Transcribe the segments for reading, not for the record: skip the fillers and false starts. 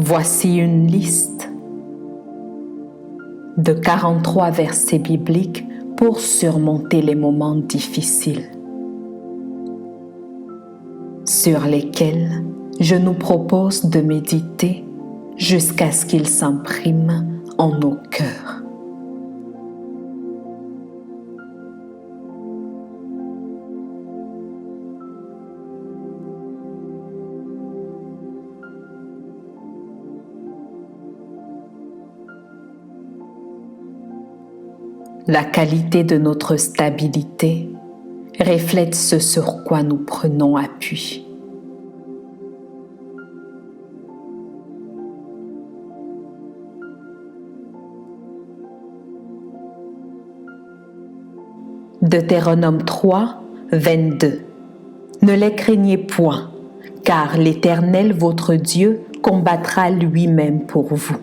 Voici une liste de 43 versets bibliques pour surmonter les moments difficiles, sur lesquels je nous propose de méditer jusqu'à ce qu'ils s'impriment en nos cœurs. La qualité de notre stabilité reflète ce sur quoi nous prenons appui. Deutéronome 3, 22. Ne les craignez point, car l'Éternel votre Dieu combattra lui-même pour vous.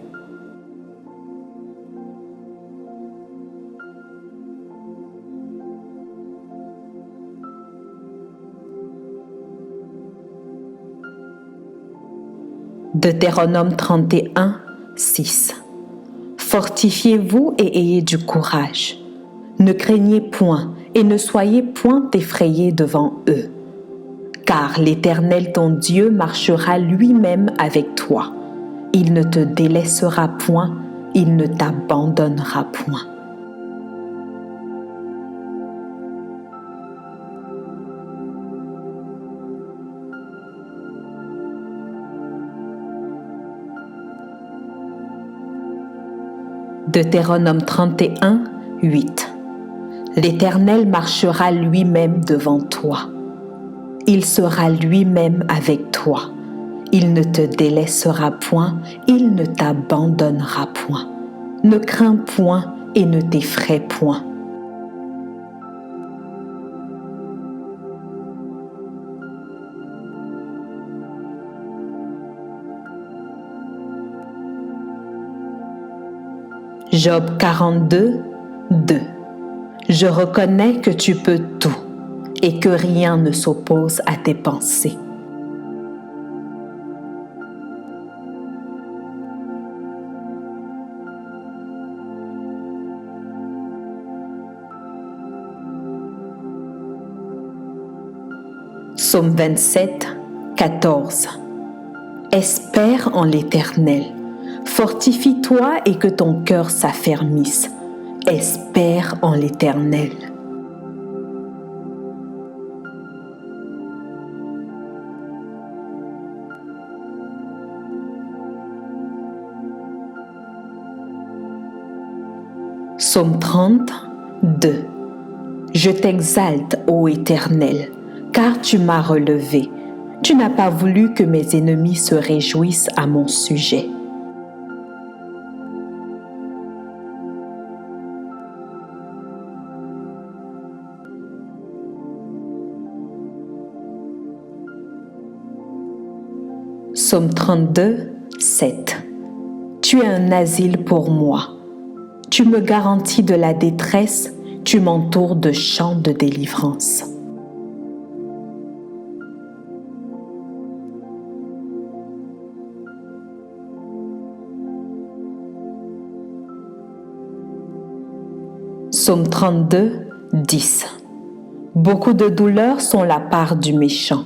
Deutéronome 31, 6. Fortifiez-vous et ayez du courage. Ne craignez point et ne soyez point effrayés devant eux, car l'Éternel ton Dieu marchera lui-même avec toi. Il ne te délaissera point, il ne t'abandonnera point. Deutéronome 31, 8. L'Éternel marchera lui-même devant toi. Il sera lui-même avec toi. Il ne te délaissera point, il ne t'abandonnera point. Ne crains point et ne t'effraie point. Job 42, 2. Je reconnais que tu peux tout et que rien ne s'oppose à tes pensées. Psaume 27, 14. Espère en l'Éternel. Fortifie-toi et que ton cœur s'affermisse. Espère en l'Éternel. Psaume 30, 2. Je t'exalte, ô Éternel, car tu m'as relevé. Tu n'as pas voulu que mes ennemis se réjouissent à mon sujet. Psaume 32, 7. Tu es un asile pour moi. Tu me garantis de la détresse, tu m'entoures de chants de délivrance. Psaume 32, 10. Beaucoup de douleurs sont la part du méchant,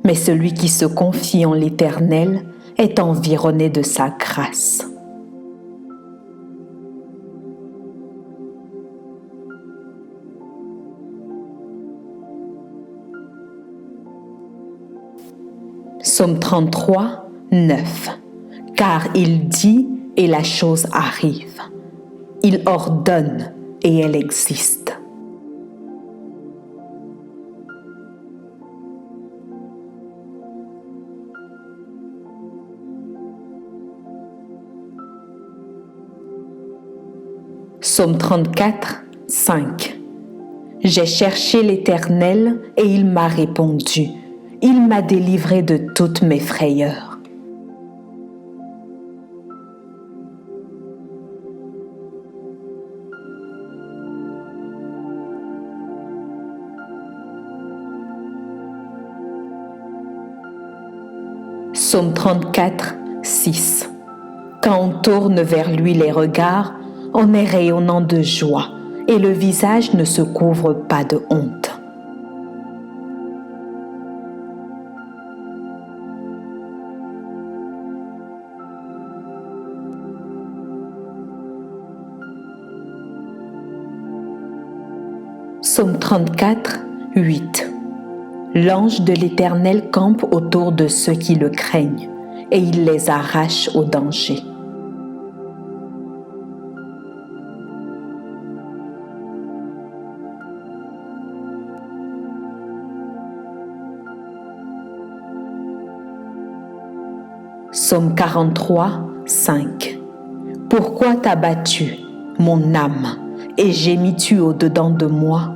mais celui qui se confie en l'Éternel est environné de sa grâce. Psaume 33, 9. Car il dit et la chose arrive. Il ordonne et elle existe. Psaume 34, 5. J'ai cherché l'Éternel et il m'a répondu. Il m'a délivré de toutes mes frayeurs. Psaume 34, 6. Quand on tourne vers lui les regards, on est rayonnant de joie et le visage ne se couvre pas de honte. Psaume 34, 8. L'ange de l'Éternel campe autour de ceux qui le craignent, et il les arrache au danger. Psaume 43, 5. Pourquoi t'as battu, mon âme, et gémis-tu au-dedans de moi?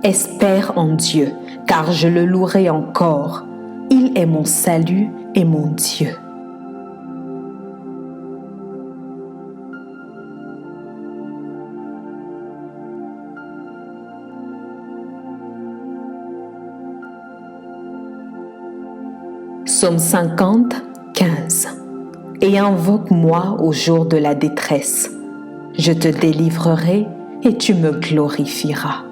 Espère en Dieu, car je le louerai encore. Il est mon salut et mon Dieu. Psaume 50, 15. Et invoque-moi au jour de la détresse. Je te délivrerai et tu me glorifieras.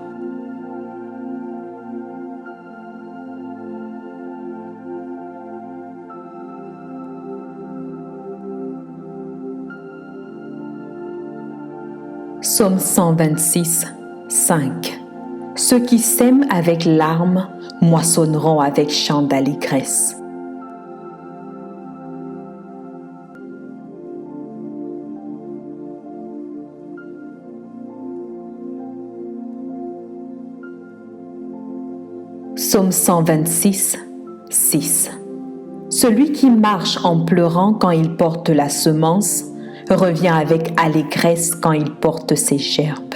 Psaume 126, 5. Ceux qui sèment avec larmes moissonneront avec chant d'allégresse. Psaume 126, 6. Celui qui marche en pleurant quand il porte la semence revient avec allégresse quand il porte ses gerbes.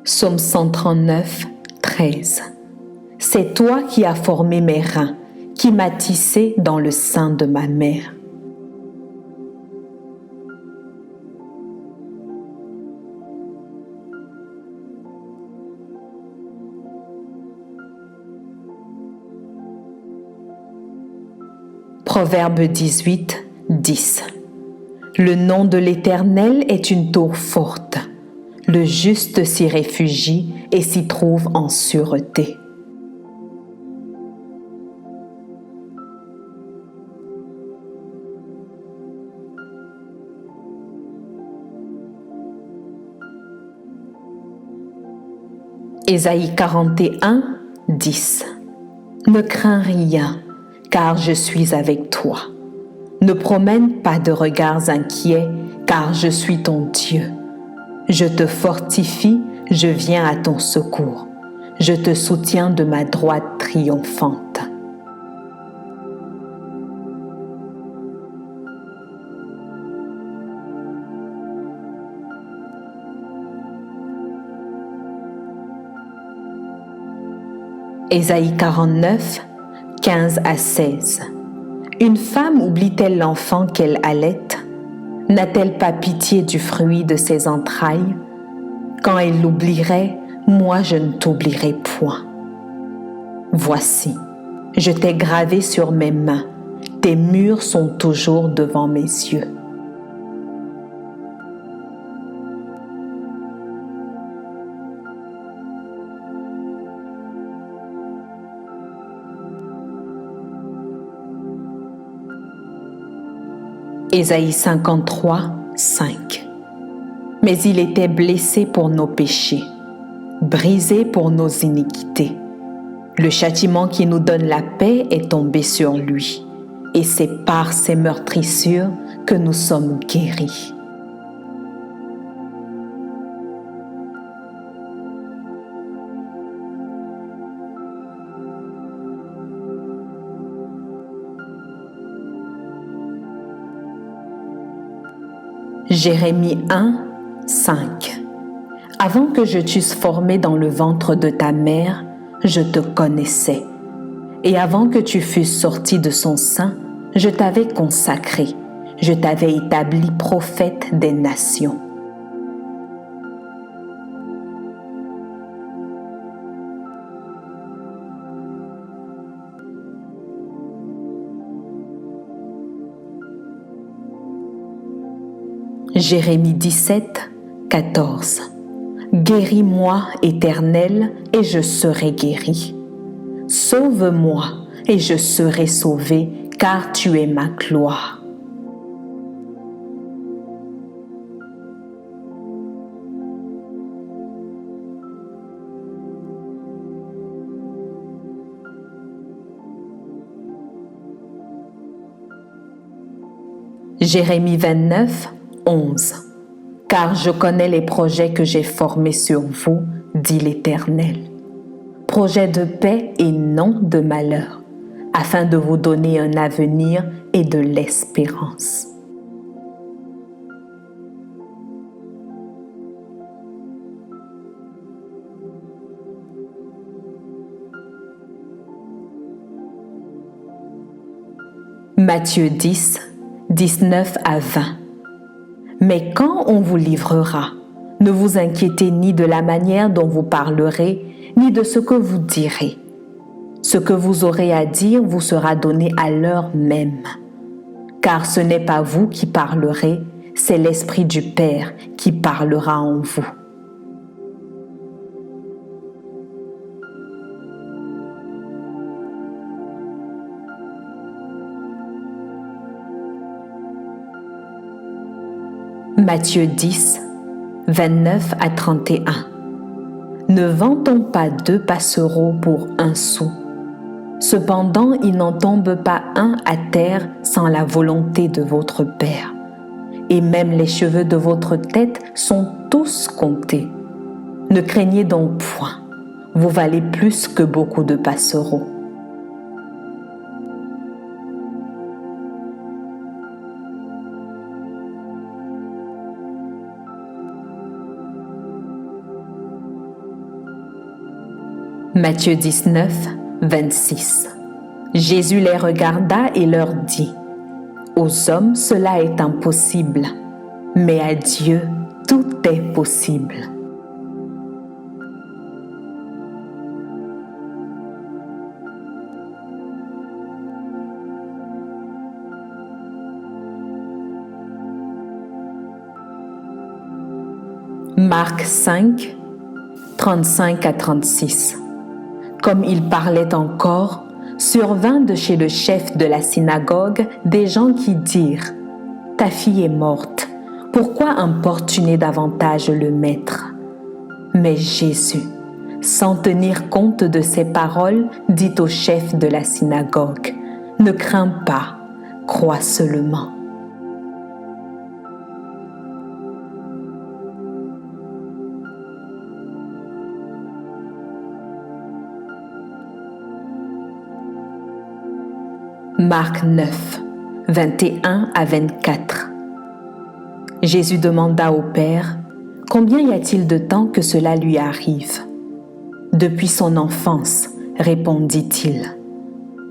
Psaume 139, 13. C'est toi qui as formé mes reins, qui m'as tissé dans le sein de ma mère. Proverbe 18, 10. Le nom de l'Éternel est une tour forte. Le juste s'y réfugie et s'y trouve en sûreté. Ésaïe 41, 10. Ne crains rien, car je suis avec toi. Ne promène pas de regards inquiets, car je suis ton Dieu. Je te fortifie, je viens à ton secours. Je te soutiens de ma droite triomphante. Ésaïe 49, 15 à 16. Une femme oublie-t-elle l'enfant qu'elle allaite? N'a-t-elle pas pitié du fruit de ses entrailles? Quand elle l'oublierait, moi je ne t'oublierai point. Voici, je t'ai gravé sur mes mains, tes murs sont toujours devant mes yeux. Ésaïe 53, 5. Mais il était blessé pour nos péchés, brisé pour nos iniquités. Le châtiment qui nous donne la paix est tombé sur lui, et c'est par ses meurtrissures que nous sommes guéris. Jérémie 1, 5. Avant que je t'eusse formé dans le ventre de ta mère, je te connaissais. Et avant que tu fusses sorti de son sein, je t'avais consacré. je t'avais établi prophète des nations. Jérémie 17, 14. Guéris-moi, Éternel, et je serai guéri. Sauve-moi, et je serai sauvé, car tu es ma gloire. Jérémie 29, 11. Car je connais les projets que j'ai formés sur vous, dit l'Éternel. Projets de paix et non de malheur, afin de vous donner un avenir et de l'espérance. Matthieu 10, 19 à 20. Mais quand on vous livrera, ne vous inquiétez ni de la manière dont vous parlerez, ni de ce que vous direz. Ce que vous aurez à dire vous sera donné à l'heure même. Car ce n'est pas vous qui parlerez, c'est l'Esprit du Père qui parlera en vous. Matthieu 10, 29 à 31. Ne vend-on pas 2 passereaux pour 1 sou? Cependant, il n'en tombe pas un à terre sans la volonté de votre Père. Et même les cheveux de votre tête sont tous comptés. Ne craignez donc point, vous valez plus que beaucoup de passereaux. Matthieu 19, 26. Jésus les regarda et leur dit: aux hommes cela est impossible, mais à Dieu tout est possible. Marc 5, 35 à 36. Comme il parlait encore, survint de chez le chef de la synagogue des gens qui dirent: ta fille est morte, pourquoi importuner davantage le maître? Mais Jésus, sans tenir compte de ces paroles, dit au chef de la synagogue: ne crains pas, crois seulement. Marc 9, 21 à 24. Jésus demanda au Père: combien y a-t-il de temps que cela lui arrive? Depuis son enfance, répondit-il.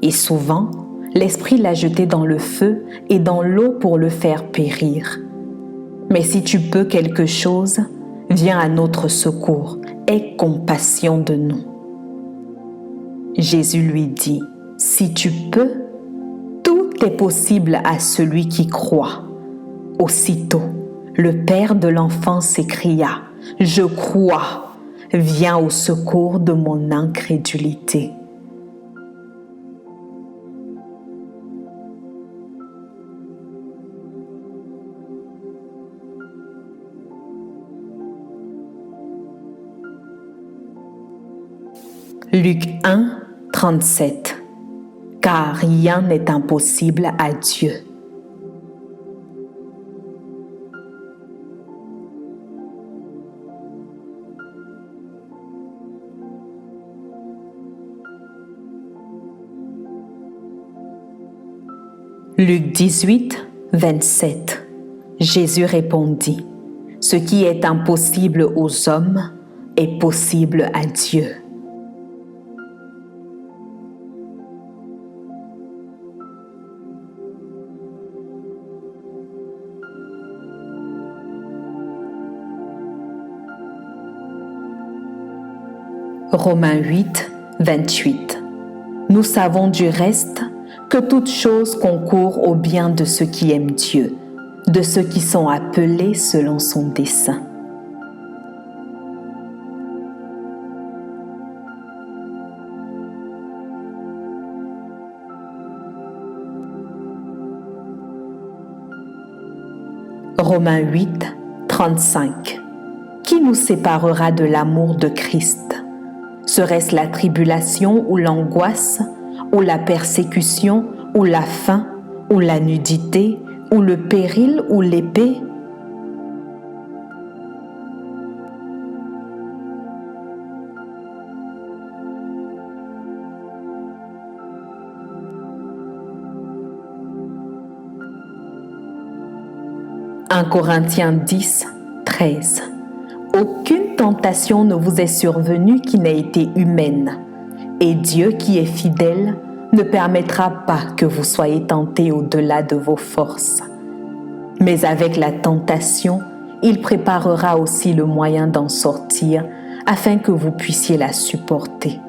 Et souvent, l'Esprit l'a jeté dans le feu et dans l'eau pour le faire périr. Mais si tu peux quelque chose, viens à notre secours, aie compassion de nous. Jésus lui dit: si tu peux, tout est possible à celui qui croit. Aussitôt, le père de l'enfant s'écria: je crois, viens au secours de mon incrédulité. Luc 1, 37. Car rien n'est impossible à Dieu. Luc 18, 27. Jésus répondit: ce qui est impossible aux hommes est possible à Dieu. Romains 8, 28. Nous savons du reste que toute chose concourt au bien de ceux qui aiment Dieu, de ceux qui sont appelés selon son dessein. Romains 8, 35. Qui nous séparera de l'amour de Christ? Serait-ce la tribulation ou l'angoisse, ou la persécution, ou la faim, ou la nudité, ou le péril, ou l'épée? « 1 Corinthiens 10, 13. Aucune tentation ne vous est survenue qui n'ait été humaine, et Dieu qui est fidèle ne permettra pas que vous soyez tentés au-delà de vos forces. Mais avec la tentation, il préparera aussi le moyen d'en sortir afin que vous puissiez la supporter. »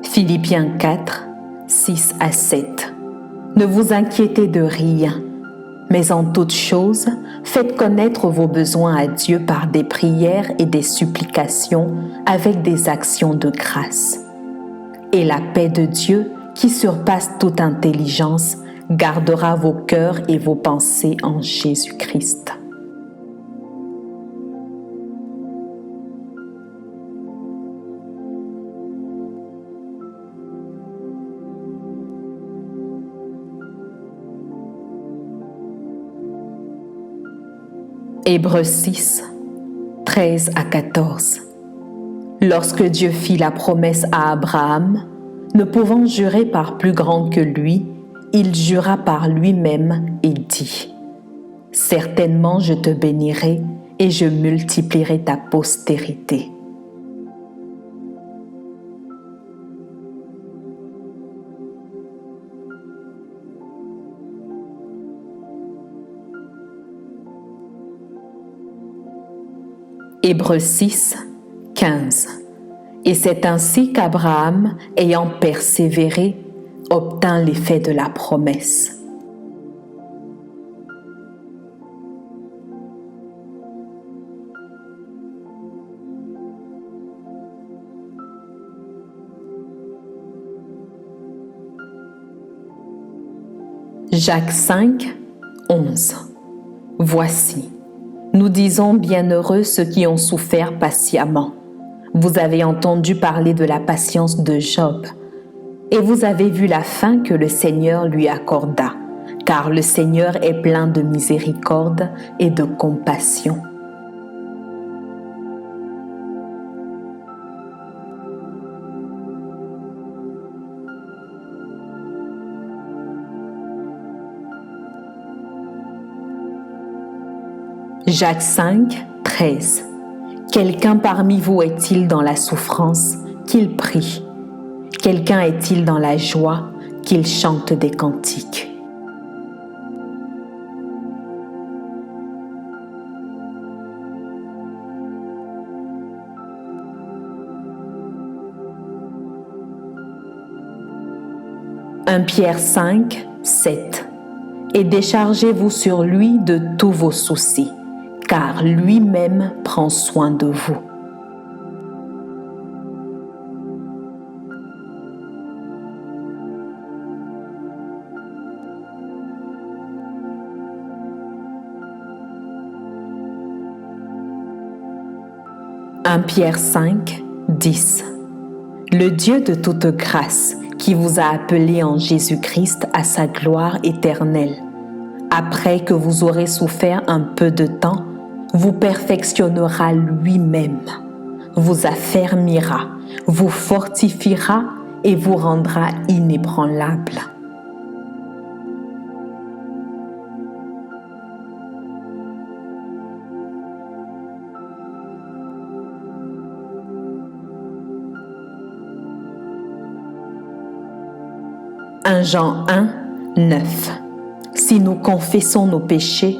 Philippiens 4, 6 à 7. Ne vous inquiétez de rien, mais en toute chose, faites connaître vos besoins à Dieu par des prières et des supplications avec des actions de grâce. Et la paix de Dieu, qui surpasse toute intelligence, gardera vos cœurs et vos pensées en Jésus-Christ. Hébreux 6, 13 à 14. Lorsque Dieu fit la promesse à Abraham, ne pouvant jurer par plus grand que lui, il jura par lui-même et dit : « Certainement je te bénirai et je multiplierai ta postérité. » Hébreux 6, 15. Et c'est ainsi qu'Abraham, ayant persévéré, obtint l'effet de la promesse. Jacques 5, 11. Voici, nous disons bienheureux ceux qui ont souffert patiemment. Vous avez entendu parler de la patience de Job, et vous avez vu la fin que le Seigneur lui accorda, car le Seigneur est plein de miséricorde et de compassion. Jacques 5, 13. Quelqu'un parmi vous est-il dans la souffrance, qu'il prie? Quelqu'un est-il dans la joie, qu'il chante des cantiques? « 1 Pierre 5, 7. Et déchargez-vous sur lui de tous vos soucis, car lui-même prend soin de vous. » « 1 Pierre 5, 10. Le Dieu de toute grâce, qui vous a appelé en Jésus-Christ à sa gloire éternelle, après que vous aurez souffert un peu de temps, vous perfectionnera lui-même, vous affermira, vous fortifiera et vous rendra inébranlable. 1 Jean 1, 9. Si nous confessons nos péchés,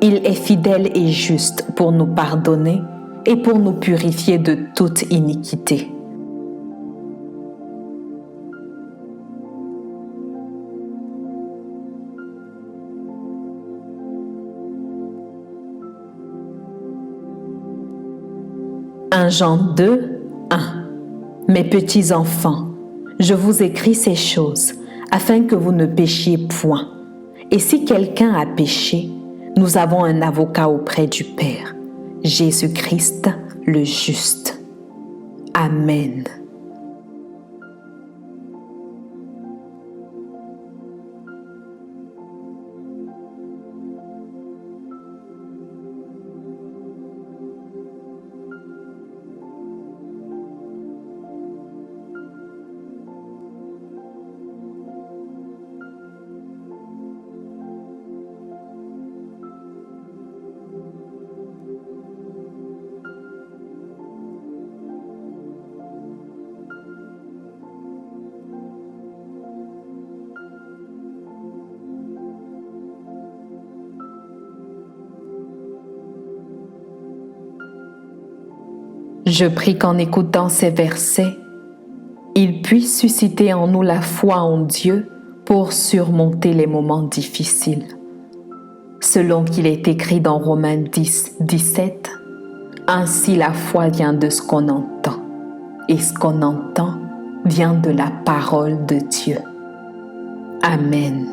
il est fidèle et juste pour nous pardonner et pour nous purifier de toute iniquité. « 1 Jean 2, 1. Mes petits enfants, je vous écris ces choses afin que vous ne péchiez point. Et si quelqu'un a péché, nous avons un avocat auprès du Père, Jésus-Christ le juste. Amen. Je prie qu'en écoutant ces versets, il puisse susciter en nous la foi en Dieu pour surmonter les moments difficiles. Selon qu'il est écrit dans Romains 10, 17, « Ainsi la foi vient de ce qu'on entend, et ce qu'on entend vient de la parole de Dieu. » Amen.